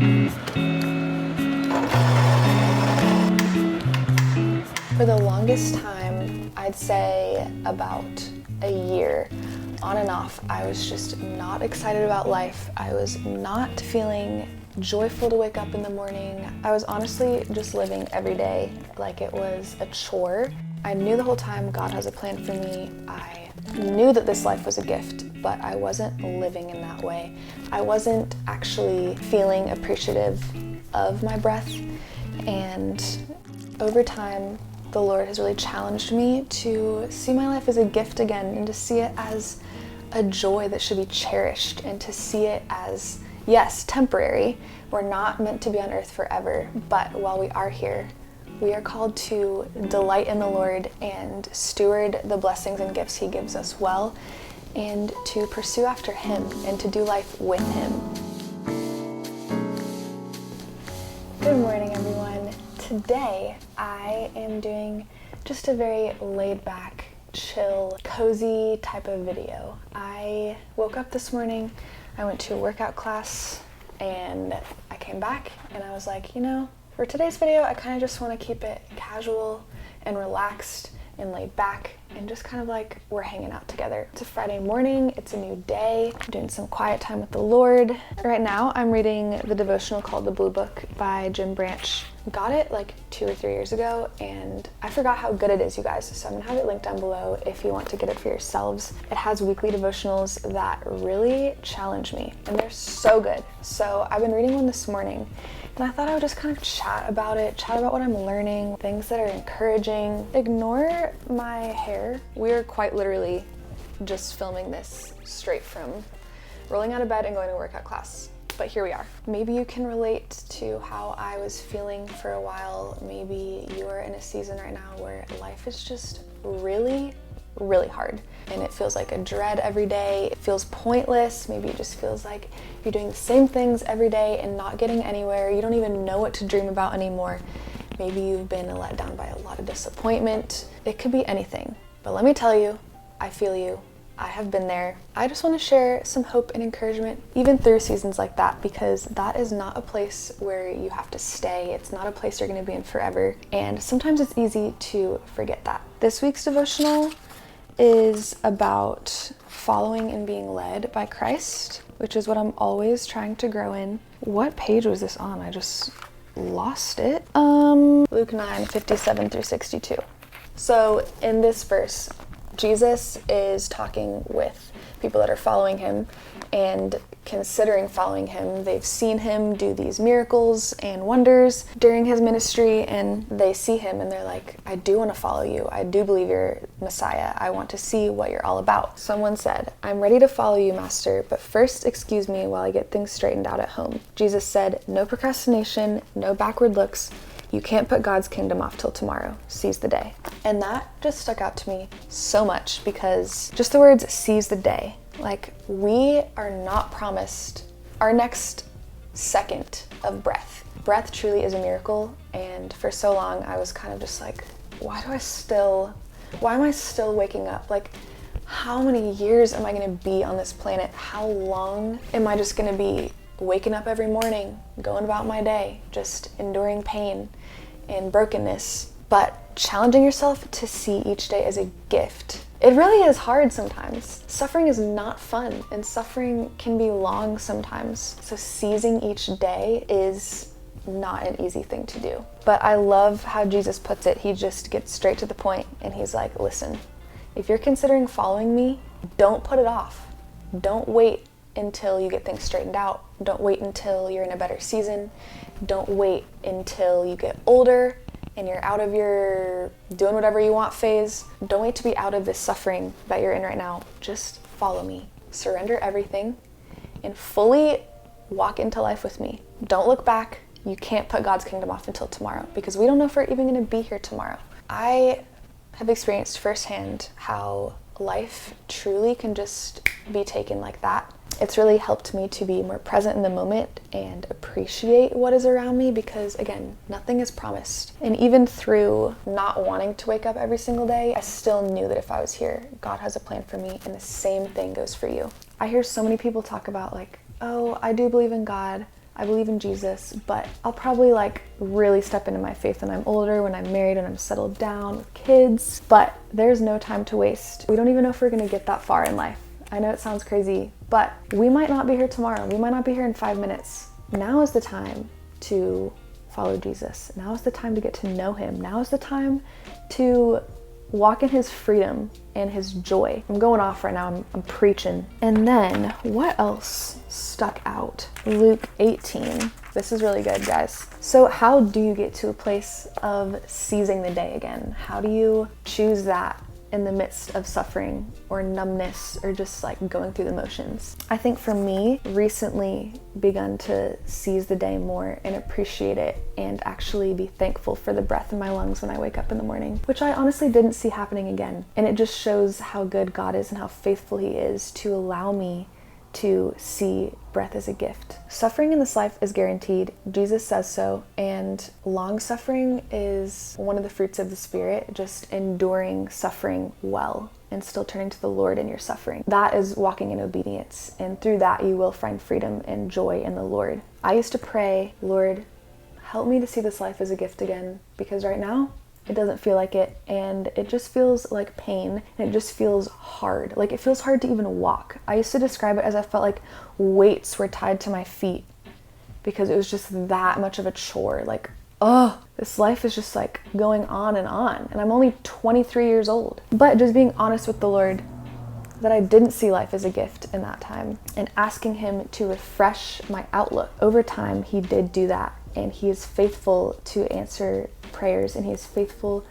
For the longest time, I'd say about a year, on and off, I was just not excited about life. I was not feeling joyful to wake up in the morning. I was honestly just living every day like it was a chore. I knew the whole time God has a plan for me. I knew that this life was a gift, but I wasn't living in that way. I wasn't actually feeling appreciative of my breath, and over time, the Lord has really challenged me to see my life as a gift again and to see it as a joy that should be cherished and to see it as, yes, temporary. We're not meant to be on earth forever, but while we are here, we are called to delight in the Lord and steward the blessings and gifts He gives us well, and to pursue after Him and to do life with Him. Good morning, everyone. Today, I am doing just a very laid-back, chill, cozy type of video. I woke up this morning, I went to a workout class, and I came back and I was like, you know, for today's video, I kind of just want to keep it casual and relaxed and laid back and just kind of like we're hanging out together. It's a Friday morning, it's a new day, I'm doing some quiet time with the Lord. Right now, I'm reading the devotional called The Blue Book by Jim Branch. Got it like 2 or 3 years ago, and I forgot how good it is, you guys, so I'm gonna have it linked down below if you want to get it for yourselves. It has weekly devotionals that really challenge me, and they're so good. So I've been reading one this morning, and I thought I would just kind of chat about it, chat about what I'm learning, things that are encouraging. Ignore my hair. We are quite literally just filming this straight from rolling out of bed and going to workout class. But here we are. Maybe you can relate to how I was feeling for a while. Maybe you're in a season right now where life is just really, really hard. And it feels like a dread every day. It feels pointless. Maybe it just feels like you're doing the same things every day and not getting anywhere. You don't even know what to dream about anymore. Maybe you've been let down by a lot of disappointment. It could be anything. But let me tell you, I feel you. I have been there. I just want to share some hope and encouragement, even through seasons like that, because that is not a place where you have to stay. It's not a place you're going to be in forever. And sometimes it's easy to forget that. This week's devotional is about following and being led by Christ, which is what I'm always trying to grow in. What page was this on? I just lost it. Luke 9:57 through 62. So in this verse, Jesus is talking with people that are following him and considering following him. They've seen him do these miracles and wonders during his ministry, and they see him and they're like, I do want to follow you. I do believe you're Messiah. I want to see what you're all about. Someone said, I'm ready to follow you, Master, but first excuse me while I get things straightened out at home. Jesus said, no procrastination, no backward looks. You can't put God's kingdom off till tomorrow. Seize the day. And that just stuck out to me so much because just the words seize the day, like we are not promised our next second of breath. Breath truly is a miracle. And for so long, I was kind of just like, why am I still waking up? Like, how many years am I gonna be on this planet? How long am I just gonna be waking up every morning, going about my day, just enduring pain and brokenness, but challenging yourself to see each day as a gift. It really is hard sometimes. Suffering is not fun, and suffering can be long sometimes. So seizing each day is not an easy thing to do. But I love how Jesus puts it. He just gets straight to the point, and he's like, listen, if you're considering following me, don't put it off. Don't wait until you get things straightened out. Don't wait until you're in a better season. Don't wait until you get older and you're out of your doing whatever you want phase. Don't wait to be out of this suffering that you're in right now. Just follow me. Surrender everything and fully walk into life with me. Don't look back. You can't put God's kingdom off until tomorrow because we don't know if we're even going to be here tomorrow. I have experienced firsthand how life truly can just be taken like that. It's really helped me to be more present in the moment and appreciate what is around me because, again, nothing is promised. And even through not wanting to wake up every single day, I still knew that if I was here, God has a plan for me, and the same thing goes for you. I hear so many people talk about like, oh, I do believe in God, I believe in Jesus, but I'll probably like really step into my faith when I'm older, when I'm married and I'm settled down with kids. But there's no time to waste. We don't even know if we're gonna get that far in life. I know it sounds crazy, but we might not be here tomorrow. We might not be here in 5 minutes. Now is the time to follow Jesus. Now is the time to get to know him. Now is the time to walk in his freedom and his joy. I'm going off right now, I'm preaching. And then what else stuck out? Luke 18. This is really good, guys. So how do you get to a place of seizing the day again? How do you choose that in the midst of suffering or numbness or just like going through the motions? I think for me, recently begun to seize the day more and appreciate it and actually be thankful for the breath in my lungs when I wake up in the morning, which I honestly didn't see happening again. And it just shows how good God is and how faithful he is to allow me to see breath as a gift. Suffering in this life is guaranteed. Jesus says so. And long suffering is one of the fruits of the Spirit, just enduring suffering well and still turning to the Lord in your suffering. That is walking in obedience. And through that, you will find freedom and joy in the Lord. I used to pray, Lord, help me to see this life as a gift again, because right now, it doesn't feel like it, and it just feels like pain, and it just feels hard. Like, it feels hard to even walk. I used to describe it as I felt like weights were tied to my feet because it was just that much of a chore. Like, this life is just like going on, and I'm only 23 years old. But just being honest with the Lord that I didn't see life as a gift in that time and asking him to refresh my outlook. Over time, he did do that. And he is faithful to answer prayers, and he is faithful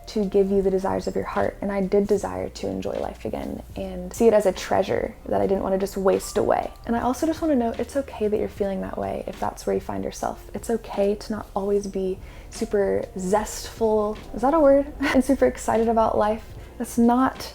to give you the desires of your heart. And I did desire to enjoy life again and see it as a treasure that I didn't want to just waste away. And I also just want to know it's okay that you're feeling that way if that's where you find yourself. It's okay to not always be super zestful, is that a word? And super excited about life. That's not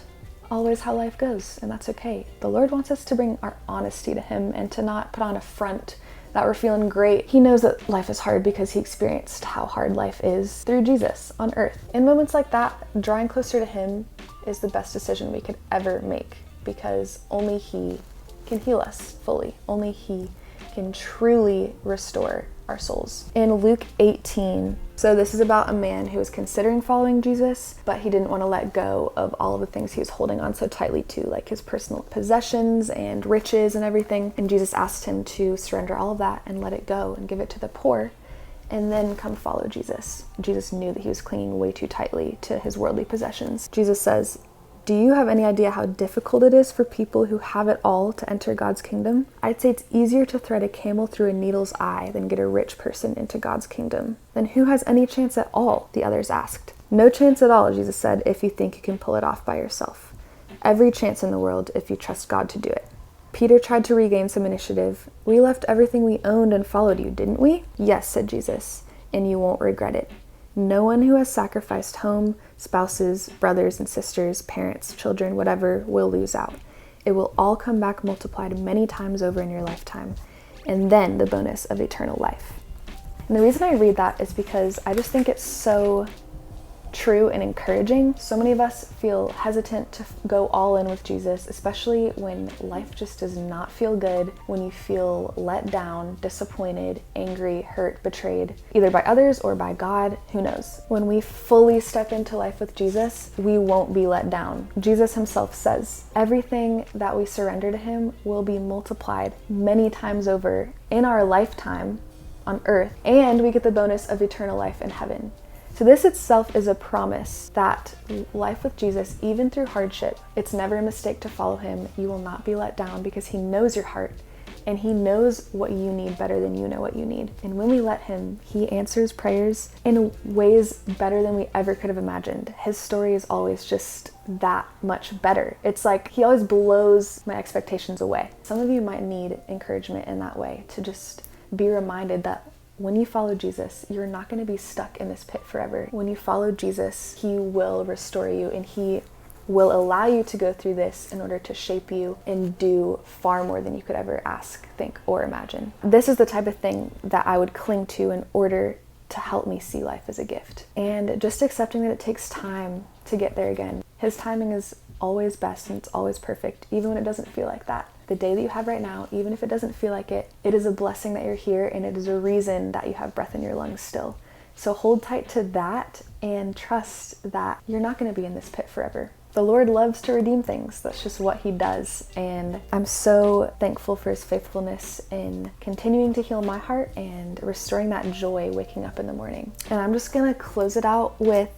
always how life goes, and that's okay. The Lord wants us to bring our honesty to him and to not put on a front that we're feeling great. He knows that life is hard because he experienced how hard life is through Jesus on earth. In moments like that, drawing closer to him is the best decision we could ever make, because only he can heal us fully. Only he can truly restore our souls. In Luke 18, so this is about a man who was considering following Jesus, but he didn't want to let go of all of the things he was holding on so tightly to, like his personal possessions and riches and everything. And Jesus asked him to surrender all of that and let it go and give it to the poor, and then come follow Jesus. Jesus knew that he was clinging way too tightly to his worldly possessions. Jesus says, "Do you have any idea how difficult it is for people who have it all to enter God's kingdom? I'd say it's easier to thread a camel through a needle's eye than get a rich person into God's kingdom." "Then who has any chance at all?" the others asked. "No chance at all," Jesus said, "if you think you can pull it off by yourself. Every chance in the world if you trust God to do it." Peter tried to regain some initiative. "We left everything we owned and followed you, didn't we?" "Yes," said Jesus, "and you won't regret it. No one who has sacrificed home, spouses, brothers and sisters, parents, children, whatever, will lose out. It will all come back multiplied many times over in your lifetime. And then the bonus of eternal life." And the reason I read that is because I just think it's so true and encouraging. So many of us feel hesitant to go all in with Jesus, especially when life just does not feel good, when you feel let down, disappointed, angry, hurt, betrayed, either by others or by God, who knows. When we fully step into life with Jesus, we won't be let down. Jesus himself says, everything that we surrender to him will be multiplied many times over in our lifetime on earth, and we get the bonus of eternal life in heaven. So this itself is a promise that life with Jesus, even through hardship, it's never a mistake to follow him. You will not be let down because he knows your heart and he knows what you need better than you know what you need. And when we let him, he answers prayers in ways better than we ever could have imagined. His story is always just that much better. It's like he always blows my expectations away. Some of you might need encouragement in that way, to just be reminded that when you follow Jesus, you're not going to be stuck in this pit forever. When you follow Jesus, he will restore you and he will allow you to go through this in order to shape you and do far more than you could ever ask, think, or imagine. This is the type of thing that I would cling to in order to help me see life as a gift. And just accepting that it takes time to get there again. His timing is always best and it's always perfect, even when it doesn't feel like that. the day that you have right now, even if it doesn't feel like it, it is a blessing that you're here, and it is a reason that you have breath in your lungs still. So hold tight to that and trust that you're not going to be in this pit forever. The Lord loves to redeem things. That's just what he does. And I'm so thankful for his faithfulness in continuing to heal my heart and restoring that joy waking up in the morning. And I'm just going to close it out with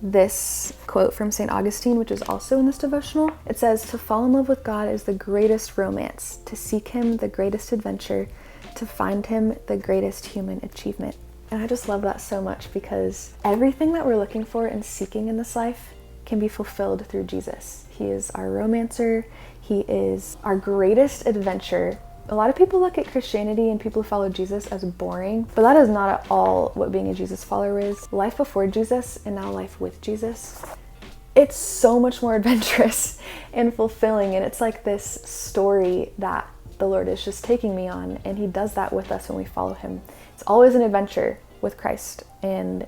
this quote from St. Augustine, which is also in this devotional. It says, "To fall in love with God is the greatest romance, to seek him the greatest adventure, to find him the greatest human achievement." And I just love that so much, because everything that we're looking for and seeking in this life can be fulfilled through Jesus. He is our romancer. He is our greatest adventure. A lot of people look at Christianity and people who follow Jesus as boring, but that is not at all what being a Jesus follower is. Life before Jesus and now life with Jesus, it's so much more adventurous and fulfilling, and it's like this story that the Lord is just taking me on, and he does that with us when we follow him. It's always an adventure with Christ, and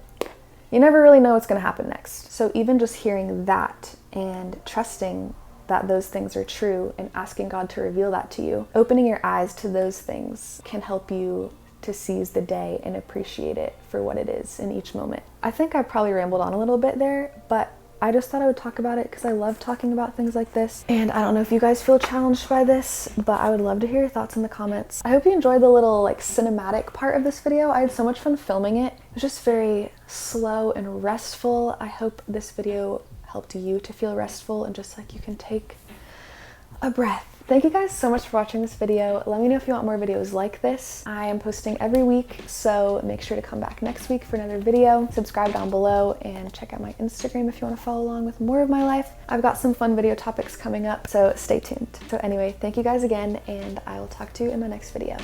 you never really know what's going to happen next. So even just hearing that and trusting that those things are true and asking God to reveal that to you, opening your eyes to those things can help you to seize the day and appreciate it for what it is in each moment. I think I probably rambled on a little bit there, but I just thought I would talk about it because I love talking about things like this. And I don't know if you guys feel challenged by this, but I would love to hear your thoughts in the comments. I hope you enjoyed the little cinematic part of this video. I had so much fun filming it. It was just very slow and restful. I hope this video helped you to feel restful and just you can take a breath. Thank you guys so much for watching this video. Let me know if you want more videos like this. I am posting every week, so make sure to come back next week for another video. Subscribe down below and check out my Instagram if you want to follow along with more of my life. I've got some fun video topics coming up, so stay tuned. So anyway, thank you guys again, and I will talk to you in the next video.